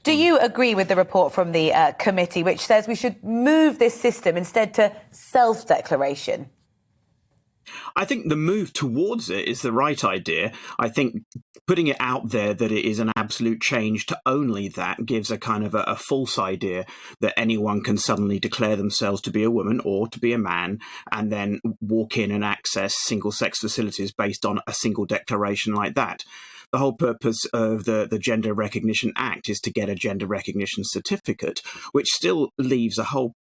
Do you agree with the report from the committee, which says we should move this system instead to self-declaration? I think the move towards it is the right idea. I think putting it out there that it is an absolute change to only that gives a kind of a false idea that anyone can suddenly declare themselves to be a woman or to be a man and then walk in and access single-sex facilities based on a single declaration like that. The whole purpose of the Gender Recognition Act is to get a gender recognition certificate, which still leaves a whole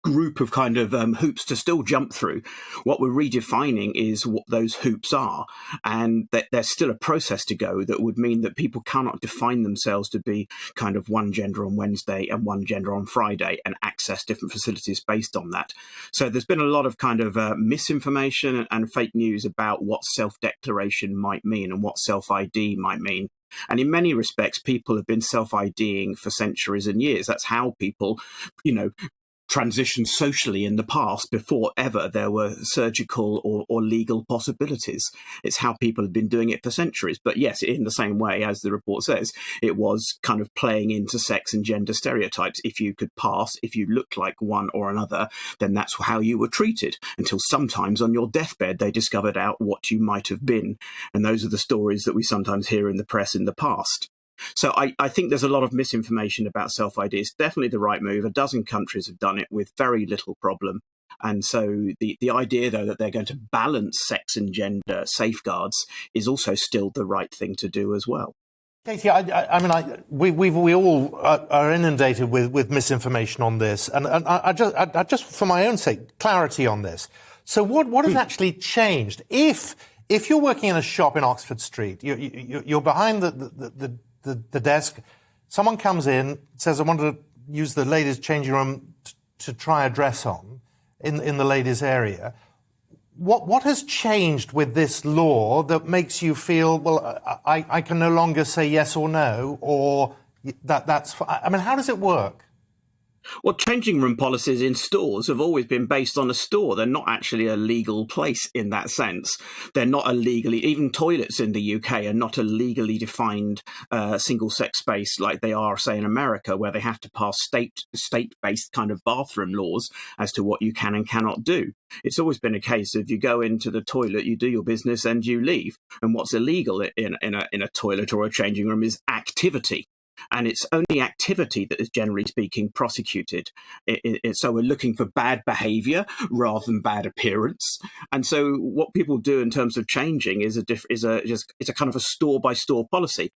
group of kind of hoops to still jump through. What we're redefining is what those hoops are, and that there's still a process to go that would mean that people cannot define themselves to be kind of one gender on Wednesday and one gender on Friday and access different facilities based on that. So there's been a lot of kind of misinformation and fake news about what self-declaration might mean and what self-ID might mean. And in many respects, people have been self-IDing for centuries and years. That's how people, transitioned socially in the past before ever there were surgical or legal possibilities. It's how people have been doing it for centuries. But yes, in the same way, as the report says, it was kind of playing into sex and gender stereotypes. If you could pass, if you looked like one or another, then that's how you were treated, until sometimes on your deathbed they discovered out what you might have been. And those are the stories that we sometimes hear in the press in the past. So I think there's a lot of misinformation about self-ID. It's definitely the right move. A dozen countries have done it with very little problem. And so the idea, though, that they're going to balance sex and gender safeguards is also still the right thing to do as well. Katie, we all are inundated with misinformation on this. And I just, for my own sake, clarity on this. So what has actually changed? If you're working in a shop in Oxford Street, you're behind the desk, someone comes in, says, I want to use the ladies' changing room to try a dress on in the ladies' area. What has changed with this law that makes you feel, well, I can no longer say yes or no, or that's... I mean, how does it work? Well, changing room policies in stores have always been based on a store. They're not actually a legal place in that sense. They're not a legally, even toilets in the UK are not a legally defined single-sex space like they are, say, in America, where they have to pass state-based kind of bathroom laws as to what you can and cannot do. It's always been a case of you go into the toilet, you do your business and you leave. And what's illegal in a toilet or a changing room is activity. And it's only activity that is, generally speaking, prosecuted. So we're looking for bad behaviour rather than bad appearance. And so what people do in terms of changing is a kind of a store-by-store policy.